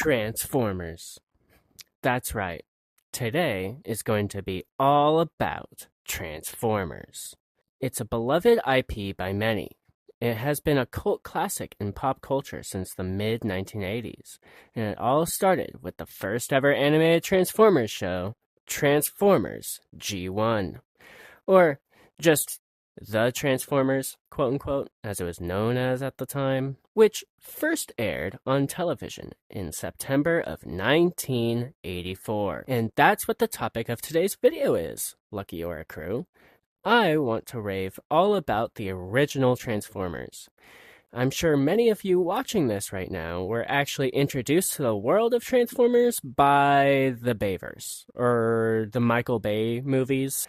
Transformers. That's right. Today is going to be all about Transformers. It's a beloved IP by many. It has been a cult classic in pop culture since the mid-1980s, and it all started with the first ever animated Transformers show, Transformers G1. Or just The Transformers, quote unquote, as it was known as at the time, which first aired on television in September of 1984. And that's what the topic of today's video is, Lucky Aura Crew. I want to rave all about the original Transformers. I'm sure many of you watching this right now were actually introduced to the world of Transformers by the Bayverse, or the Michael Bay movies.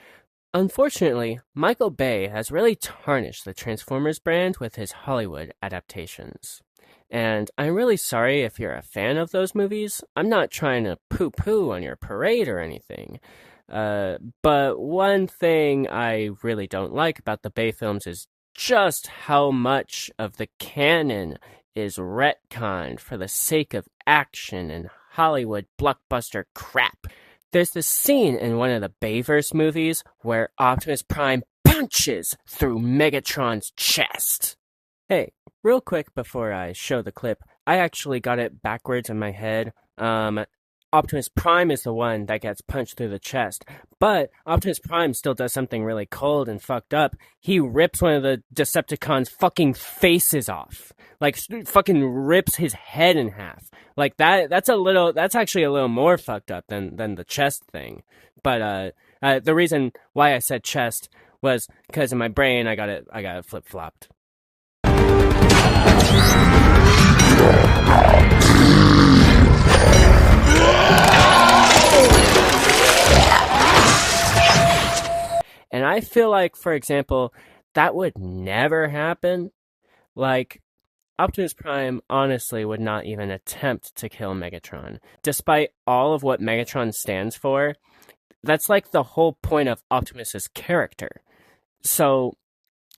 Unfortunately, Michael Bay has really tarnished the Transformers brand with his Hollywood adaptations. And I'm really sorry if you're a fan of those movies. I'm not trying to poo-poo on your parade or anything. But one thing I really don't like about the Bay films is just how much of the canon is retconned for the sake of action and Hollywood blockbuster crap. There's this scene in one of the Bayverse movies where Optimus Prime punches through Megatron's chest. Hey, real quick before I show the clip, I actually got it backwards in my head. Optimus Prime is the one that gets punched through the chest, but Optimus Prime still does something really cold and fucked up. He rips one of the Decepticons' fucking faces off. Like, fucking rips his head in half. Like, that's actually a little more fucked up than the chest thing. But, the reason why I said chest was because in my brain I got it flip-flopped. And I feel like, for example, that would never happen. Like, Optimus Prime honestly would not even attempt to kill Megatron. Despite all of what Megatron stands for, that's like the whole point of Optimus's character. So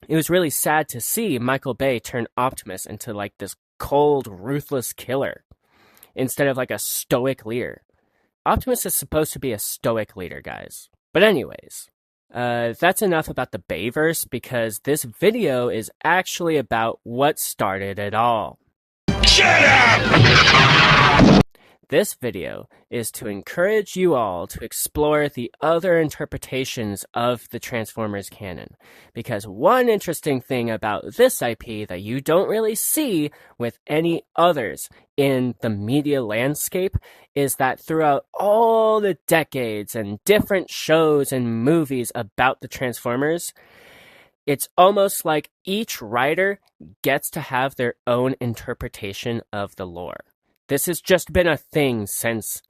it was really sad to see Michael Bay turn Optimus into like this cold, ruthless killer instead of like a stoic leader. Optimus is supposed to be a stoic leader, guys. But anyways, that's enough about the Bayverse because this video is actually about what started it all. Shut up! This video is to encourage you all to explore the other interpretations of the Transformers canon. Because one interesting thing about this IP that you don't really see with any others in the media landscape is that throughout all the decades and different shows and movies about the Transformers, it's almost like each writer gets to have their own interpretation of the lore. This has just been a thing since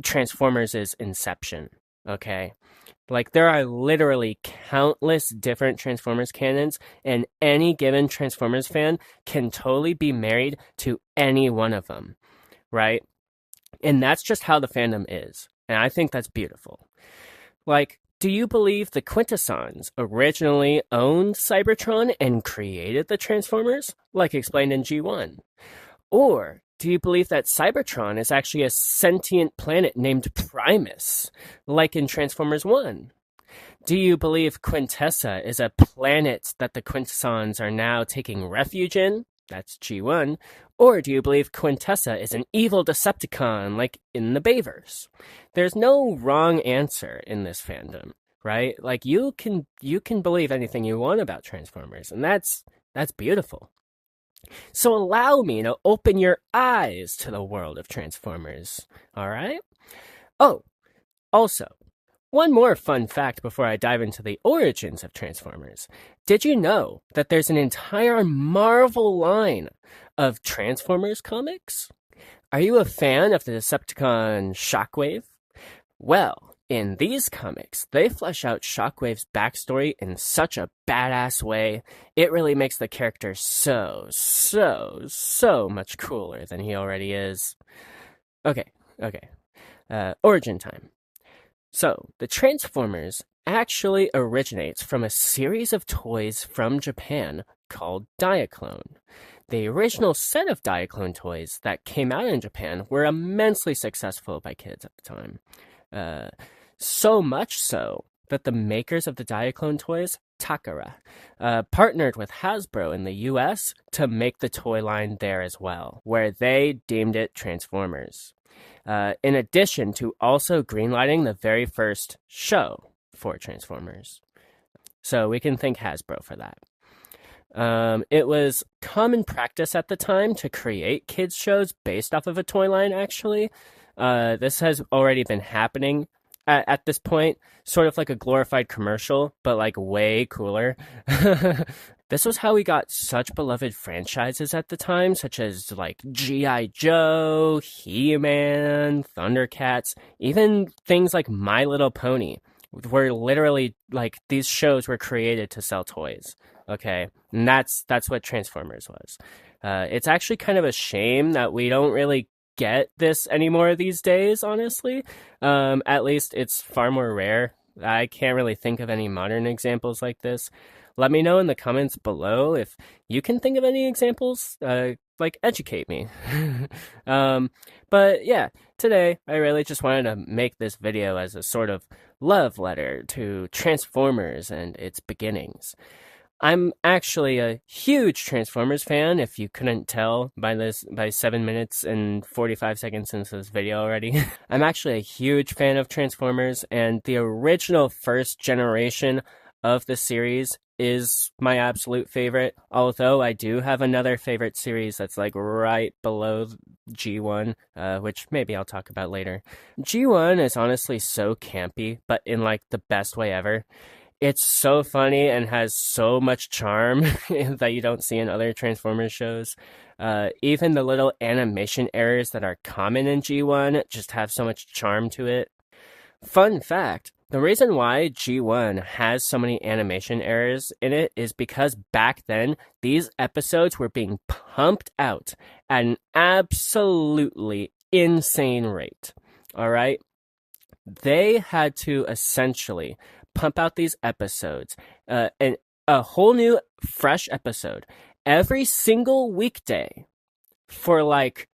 Transformers' inception, okay? Like, there are literally countless different Transformers canons, and any given Transformers fan can totally be married to any one of them, right? And that's just how the fandom is, and I think that's beautiful. Like, do you believe the Quintessons originally owned Cybertron and created the Transformers, like explained in G1? Or do you believe that Cybertron is actually a sentient planet named Primus, like in Transformers 1? Do you believe Quintessa is a planet that the Quintessons are now taking refuge in? That's G1. Or do you believe Quintessa is an evil Decepticon, like in the Bayverse? There's no wrong answer in this fandom, right? Like, you can believe anything you want about Transformers, and that's beautiful. So allow me to open your eyes to the world of Transformers, alright? Oh, also, one more fun fact before I dive into the origins of Transformers. Did you know that there's an entire Marvel line of Transformers comics? Are you a fan of the Decepticon Shockwave? Well, in these comics, they flesh out Shockwave's backstory in such a badass way. It really makes the character so much cooler than he already is. Okay. Origin time. So, the Transformers actually originates from a series of toys from Japan called Diaclone. The original set of Diaclone toys that came out in Japan were immensely successful by kids at the time. So much so that the makers of the Diaclone toys, Takara, partnered with Hasbro in the US to make the toy line there as well, where they deemed it Transformers. In addition to also greenlighting the very first show for Transformers. So we can thank Hasbro for that. It was common practice at the time to create kids shows based off of a toy line, actually. This has already been happening at this point, sort of like a glorified commercial, but like way cooler. This was how we got such beloved franchises at the time, such as like G.I. Joe, He-Man, Thundercats, even things like My Little Pony, were literally like these shows were created to sell toys. Okay, and that's what Transformers was. It's actually kind of a shame that we don't really get this anymore these days, honestly. At least it's far more rare. I can't really think of any modern examples like this. Let me know in the comments below if you can think of any examples. Like, educate me. But yeah, today I really just wanted to make this video as a sort of love letter to Transformers and its beginnings. I'm actually a huge Transformers fan, if you couldn't tell by 7 minutes and 45 seconds into this video already. I'm actually a huge fan of Transformers, and the original first generation of the series is my absolute favorite, although I do have another favorite series that's like right below G1, which maybe I'll talk about later. G1 is honestly so campy, but in like the best way ever. It's so funny and has so much charm that you don't see in other Transformers shows. Even the little animation errors that are common in G1 just have so much charm to it. Fun fact, the reason why G1 has so many animation errors in it is because back then, these episodes were being pumped out at an absolutely insane rate. All right? They had to essentially pump out these episodes, and a whole new, fresh episode every single weekday for like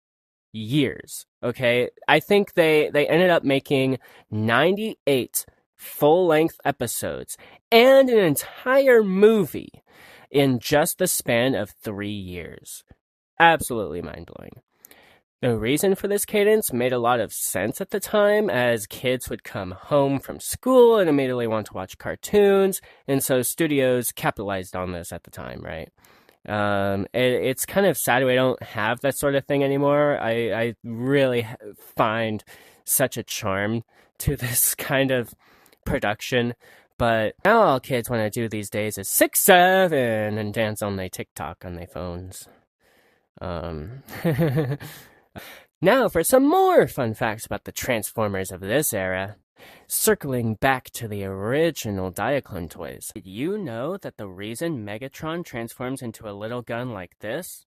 years. Okay, I think they ended up making 98 full-length episodes and an entire movie in just the span of 3 years. Absolutely mind-blowing. The reason for this cadence made a lot of sense at the time, as kids would come home from school and immediately want to watch cartoons, and so studios capitalized on this at the time, right? It's kind of sad we don't have that sort of thing anymore. I really find such a charm to this kind of production, but now all kids want to do these days is 6'7" and dance on their TikTok on their phones. Now for some more fun facts about the Transformers of this era. Circling back to the original Diaclone toys, did you know that the reason Megatron transforms into a little gun like this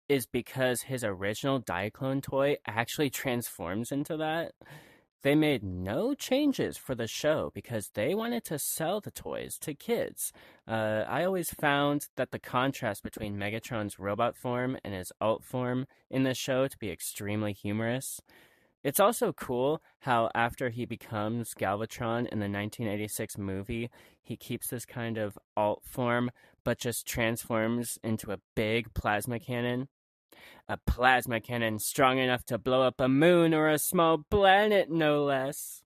is because his original Diaclone toy actually transforms into that? They made no changes for the show because they wanted to sell the toys to kids. I always found that the contrast between Megatron's robot form and his alt form in the show to be extremely humorous. It's also cool how after he becomes Galvatron in the 1986 movie, he keeps this kind of alt form, but just transforms into a big plasma cannon. A plasma cannon strong enough to blow up a moon or a small planet, no less.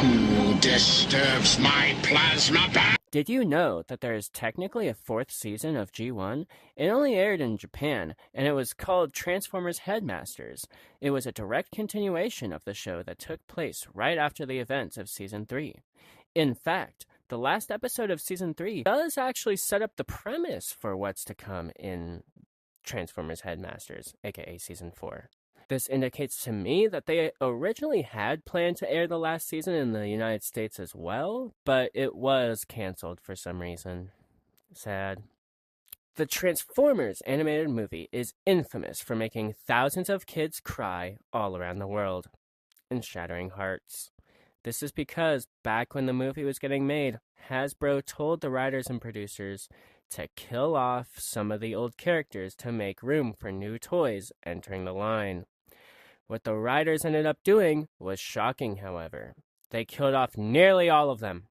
Who disturbs my plasma bag? Did you know that there is technically a 4th season of G1? It only aired in Japan, and it was called Transformers Headmasters. It was a direct continuation of the show that took place right after the events of Season 3. In fact, the last episode of Season 3 does actually set up the premise for what's to come in Transformers Headmasters, aka Season 4. This indicates to me that they originally had planned to air the last season in the United States as well, but it was canceled for some reason. Sad. The Transformers animated movie is infamous for making thousands of kids cry all around the world and shattering hearts. This is because back when the movie was getting made, Hasbro told the writers and producers to kill off some of the old characters to make room for new toys entering the line. What the writers ended up doing was shocking, however. They killed off nearly all of them,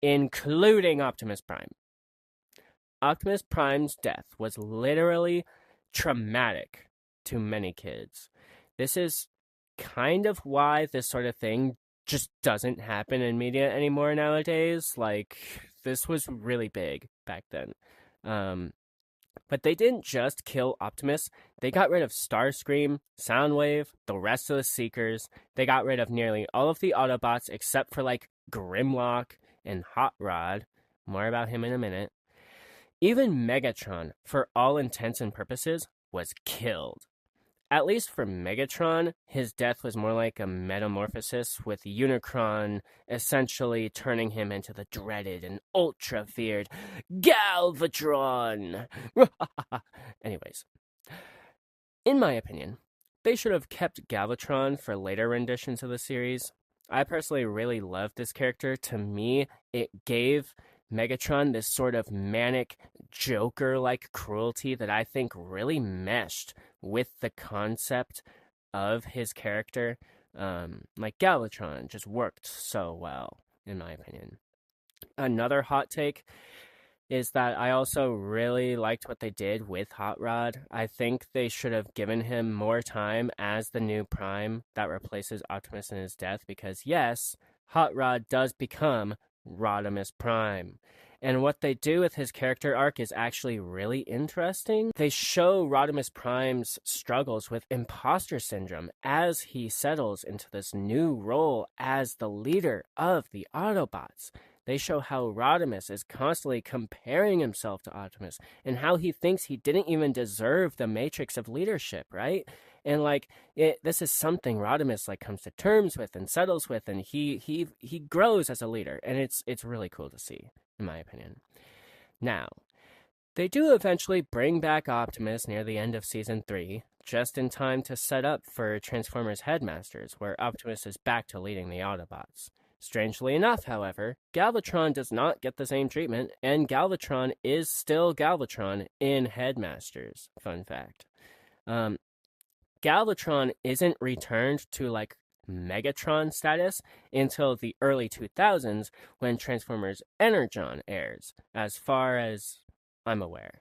including Optimus Prime. Optimus Prime's death was literally traumatic to many kids. This is kind of why this sort of thing just doesn't happen in media anymore nowadays. Like, this was really big back then. But they didn't just kill Optimus. They got rid of Starscream, Soundwave, the rest of the Seekers. They got rid of nearly all of the Autobots except for, like, Grimlock and Hot Rod. More about him in a minute. Even Megatron, for all intents and purposes, was killed. At least for Megatron, his death was more like a metamorphosis, with Unicron essentially turning him into the dreaded and ultra-feared Galvatron! Anyways, in my opinion, they should have kept Galvatron for later renditions of the series. I personally really loved this character. To me, it gave Megatron this sort of manic, Joker-like cruelty that I think really meshed with the concept of his character. Like Galvatron just worked so well, in my opinion. Another hot take is that I also really liked what they did with Hot Rod. I think they should have given him more time as the new Prime that replaces Optimus in his death, because yes, Hot Rod does become Rodimus Prime. And what they do with his character arc is actually really interesting. They show Rodimus Prime's struggles with imposter syndrome as he settles into this new role as the leader of the Autobots. They show how Rodimus is constantly comparing himself to Optimus and how he thinks he didn't even deserve the matrix of leadership, right? And this is something Rodimus comes to terms with and settles with, and he grows as a leader, and it's really cool to see, in my opinion. Now, they do eventually bring back Optimus near the end of Season 3, just in time to set up for Transformers Headmasters, where Optimus is back to leading the Autobots. Strangely enough, however, Galvatron does not get the same treatment, and Galvatron is still Galvatron in Headmasters. Fun fact. Galvatron isn't returned to, Megatron status until the early 2000s when Transformers Energon airs, as far as I'm aware.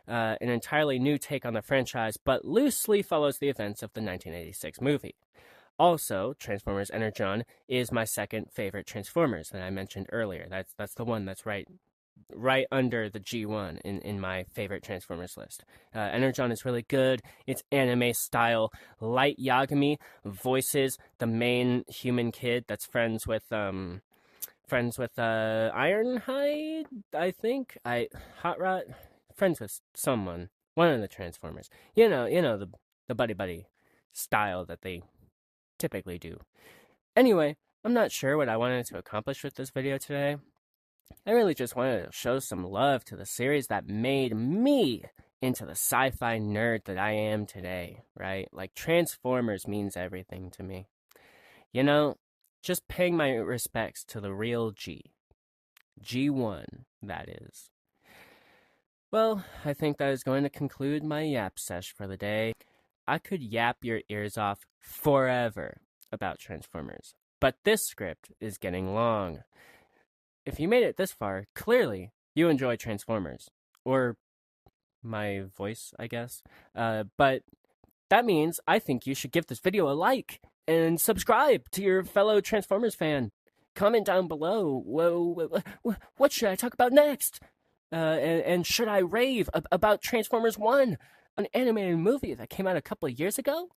An entirely new take on the franchise, but loosely follows the events of the 1986 movie. Also, Transformers Energon is my second favorite Transformers that I mentioned earlier. That's the one that's right under the G1 in my favorite Transformers list. Energon is really good. It's anime style. Light Yagami voices the main human kid that's friends with Ironhide, I think. Hot Rod, friends with someone, one of the Transformers. You know the buddy style that they typically do. Anyway, I'm not sure what I wanted to accomplish with this video today. I really just wanted to show some love to the series that made me into the sci-fi nerd that I am today, right? Transformers means everything to me. Just paying my respects to the real G. G1, that is. Well, I think that is going to conclude my yap sesh for the day. I could yap your ears off forever about Transformers, but this script is getting long. If you made it this far, clearly you enjoy Transformers. Or my voice, I guess. But that means I think you should give this video a like and subscribe to your fellow Transformers fan. Comment down below, what should I talk about next? And should I rave about Transformers 1? An animated movie that came out a couple of years ago?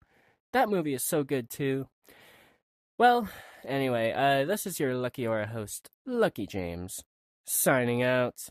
That movie is so good, too. Well, anyway, this is your Lucky Aura host, Lucky James, signing out.